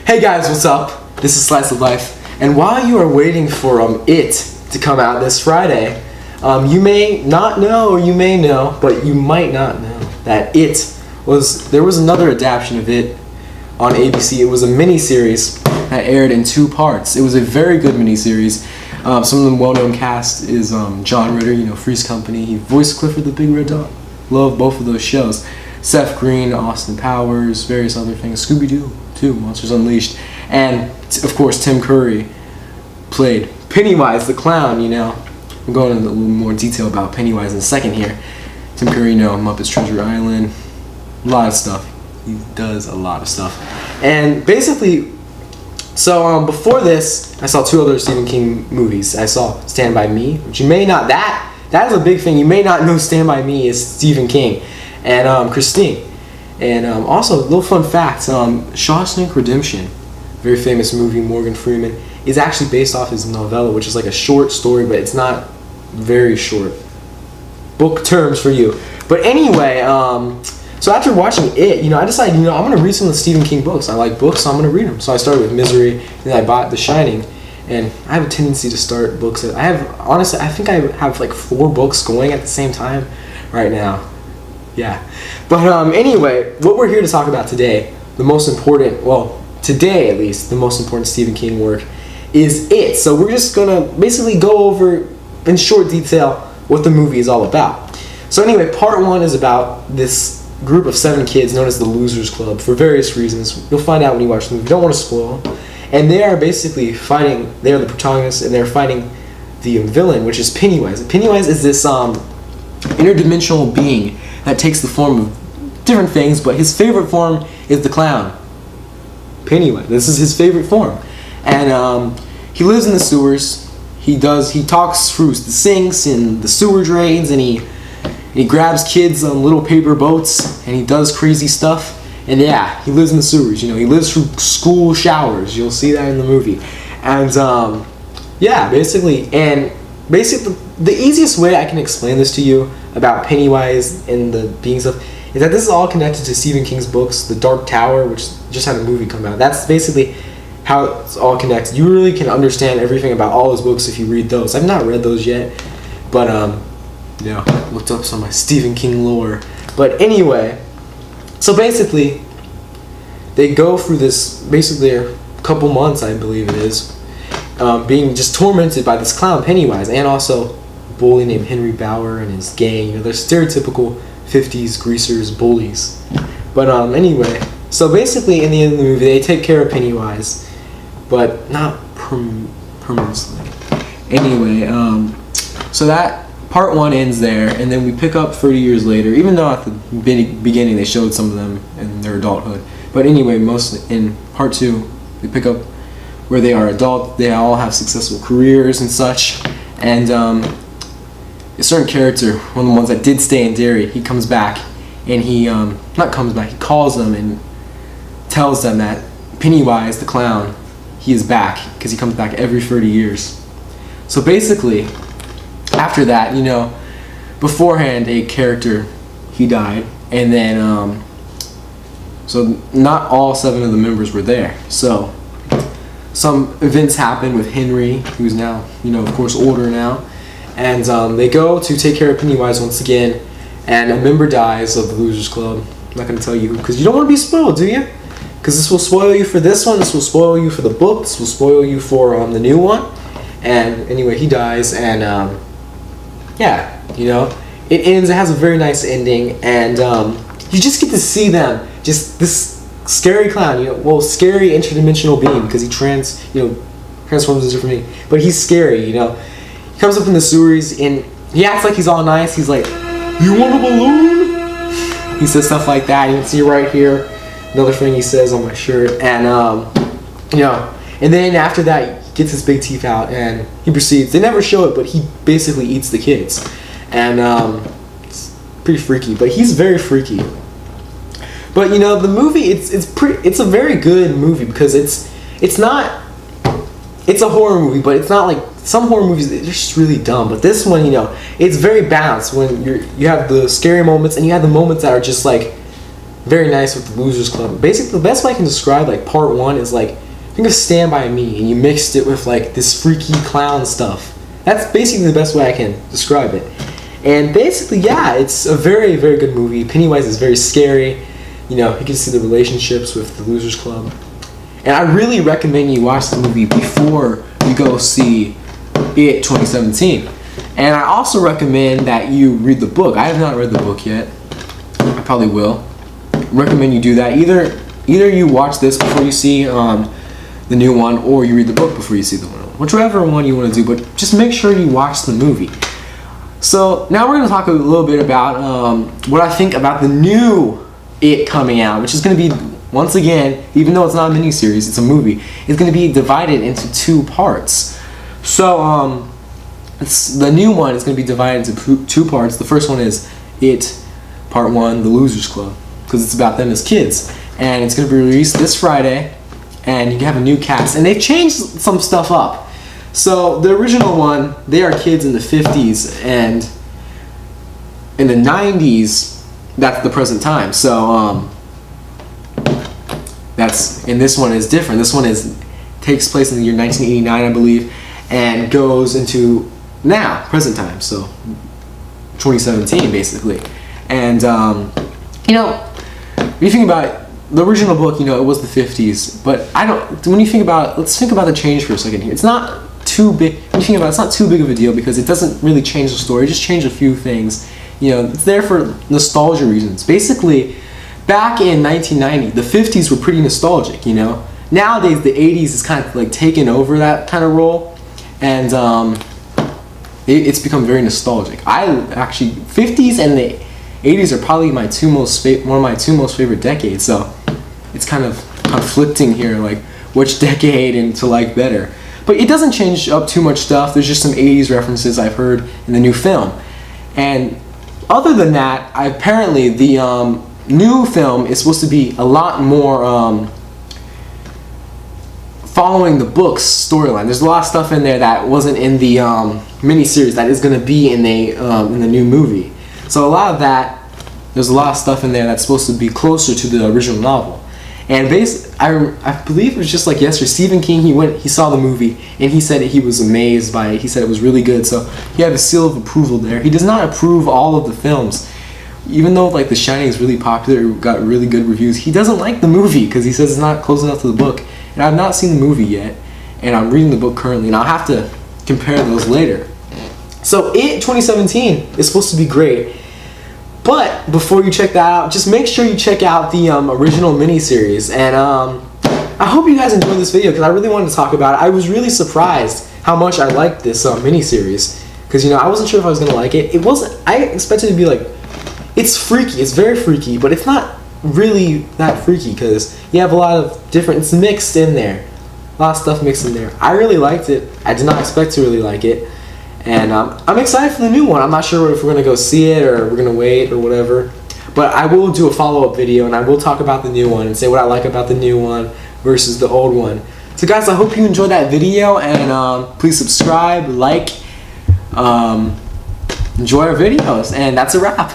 Hey guys, what's up? This is Slice of Life, and while you are waiting for It to come out this Friday, you may not know, or you may know, but you might not know that there was another adaptation of It on ABC. It was a mini-series that aired in 2 parts. It was a very good mini-series. Some of the well-known cast is John Ritter, Three's Company. He voiced Clifford the Big Red Dog. Love both of those shows. Seth Green, Austin Powers, various other things. Scooby-Doo, too, Monsters Unleashed. And, of course, Tim Curry played Pennywise the Clown, I'm going into a little more detail about Pennywise in a second here. Tim Curry, Muppets Treasure Island, a lot of stuff. He does a lot of stuff. And basically, so before this, I saw 2 other Stephen King movies. I saw Stand By Me, which you may not, that is a big thing. You may not know Stand By Me is Stephen King. And Christine. And also, a little fun fact, Shawshank Redemption, very famous movie, Morgan Freeman, is actually based off his novella, which is like a short story, but it's not very short. Book terms for you. But anyway, so after watching It, I decided, I'm going to read some of the Stephen King books. I like books, so I'm going to read them. So I started with Misery, and then I bought The Shining. And I have a tendency to start books. I think I have like 4 books going at the same time right now. Yeah. But anyway, what we're here to talk about today, today at least, the most important Stephen King work is It. So we're just going to basically go over in short detail what the movie is all about. So anyway, part 1 is about this group of 7 kids known as the Losers Club for various reasons. You'll find out when you watch the movie. Don't want to spoil. And they are basically fighting, they're the protagonists, and they're fighting the villain, which is Pennywise. And Pennywise is this interdimensional being that takes the form of different things, but his favorite form is the clown. Pennywise. This is his favorite form. And he lives in the sewers. He talks through the sinks and the sewer drains, and he grabs kids on little paper boats, and he does crazy stuff. And yeah, he lives in the sewers. He lives through school showers. You'll see that in the movie. And basically, the easiest way I can explain this to you about Pennywise and the being stuff is that this is all connected to Stephen King's books, The Dark Tower, which just had a movie come out. That's basically how it's all connected. You really can understand everything about all his books if you read those. I've not read those yet, but looked up some of my Stephen King lore. But anyway, so basically, they go through this, basically a couple months, I believe it is, being just tormented by this clown Pennywise, and also a bully named Henry Bauer and his gang. They're stereotypical 50s greasers, bullies. But anyway, so basically in the end of the movie, they take care of Pennywise, but not permanently. Anyway, so that part 1 ends there, and then we pick up 30 years later, even though at the beginning they showed some of them in their adulthood. But anyway, mostly in part 2, we pick up where they are adult, they all have successful careers and such, and a certain character, one of the ones that did stay in Derry, he comes back, and he calls them and tells them that Pennywise the clown, he is back, because he comes back every 30 years. So basically, after that, beforehand a character, he died, and then so not all 7 of the members were there. So some events happened with Henry, who's now, of course, older now, and they go to take care of Pennywise once again, and a member dies of the Losers Club. I'm not going to tell you who, because you don't want to be spoiled, do you? Because this will spoil you for this one, this will spoil you for the book, this will spoil you for the new one. And anyway, he dies, and it ends. It has a very nice ending, and you just get to see them. Just this scary clown, scary interdimensional being, because he transforms into different being. But he's scary, He comes up in the sewers, and he acts like he's all nice. He's like, "You want a balloon?" He says stuff like that. You can see right here another thing he says on my shirt, and and then after that, he gets his big teeth out, and he proceeds. They never show it, but he basically eats the kids, and it's pretty freaky. But he's very freaky. But the movie, it's a very good movie, because it's a horror movie, but it's not like some horror movies. They're just really dumb. But this one, it's very balanced. When you have the scary moments, and you have the moments that are just like very nice with the Losers Club. Basically, the best way I can describe like part 1 is like, think of Stand By Me, and you mixed it with like this freaky clown stuff. That's basically the best way I can describe it. And basically, yeah, it's a very, very good movie. Pennywise is very scary. You know, you can see the relationships with the Losers Club. And I really recommend you watch the movie before you go see It 2017. And I also recommend that you read the book. I have not read the book yet. I probably will. Recommend you do that. Either you watch this before you see the new one, or you read the book before you see the one. Whichever one you want to do, but just make sure you watch the movie. So now we're going to talk a little bit about what I think about the new It coming out, which is going to be, once again, even though it's not a miniseries, it's a movie, it's going to be divided into 2 parts. So the new one is going to be divided into 2 parts. The first one is It Part 1, The Losers Club, because it's about them as kids. And it's going to be released this Friday, and you can have a new cast. And they've changed some stuff up. So the original one, they are kids in the 50s, and in the 90s, that's the present time. So and this one is different. This one takes place in the year 1989, I believe, and goes into now, present time, so 2017 basically. And you know, if you think about it, the original book, you know, it was the 50s, but when you think about it, let's think about the change for a second here. It's not too big, when you think about it, it's not too big of a deal, because it doesn't really change the story, it just changed a few things. You know, it's there for nostalgia reasons. Basically, back in 1990, the 50s were pretty nostalgic, you know. Nowadays, the 80s is kind of like taken over that kind of role, and it's become very nostalgic. 50s and the 80s are probably one of my two most favorite decades, so it's kind of conflicting here, like which decade and to like better. But it doesn't change up too much stuff. There's just some 80s references I've heard in the new film. And other than that, apparently the new film is supposed to be a lot more following the book's storyline. There's a lot of stuff in there that wasn't in the miniseries that is going to be in the new movie. So a lot of that, there's a lot of stuff in there that's supposed to be closer to the original novel. And I believe it was just like yesterday, Stephen King, he saw the movie, and he said he was amazed by it. He said it was really good, so he had a seal of approval there. He does not approve all of the films. Even though like The Shining is really popular, got really good reviews, he doesn't like the movie because he says it's not close enough to the book. And I've not seen the movie yet, and I'm reading the book currently, and I'll have to compare those later. So It 2017 is supposed to be great. But before you check that out, just make sure you check out the original miniseries. And I hope you guys enjoyed this video, because I really wanted to talk about it. I was really surprised how much I liked this miniseries, because you know, I wasn't sure if I was gonna like it. I expected it to be like, it's freaky, it's very freaky, but it's not really that freaky, because you have a lot of different, it's mixed in there, a lot of stuff mixed in there. I really liked it. I did not expect to really like it. And I'm excited for the new one. I'm not sure if we're going to go see it or we're going to wait or whatever. But I will do a follow-up video, and I will talk about the new one and say what I like about the new one versus the old one. So guys, I hope you enjoyed that video, and please subscribe, like, enjoy our videos, and that's a wrap.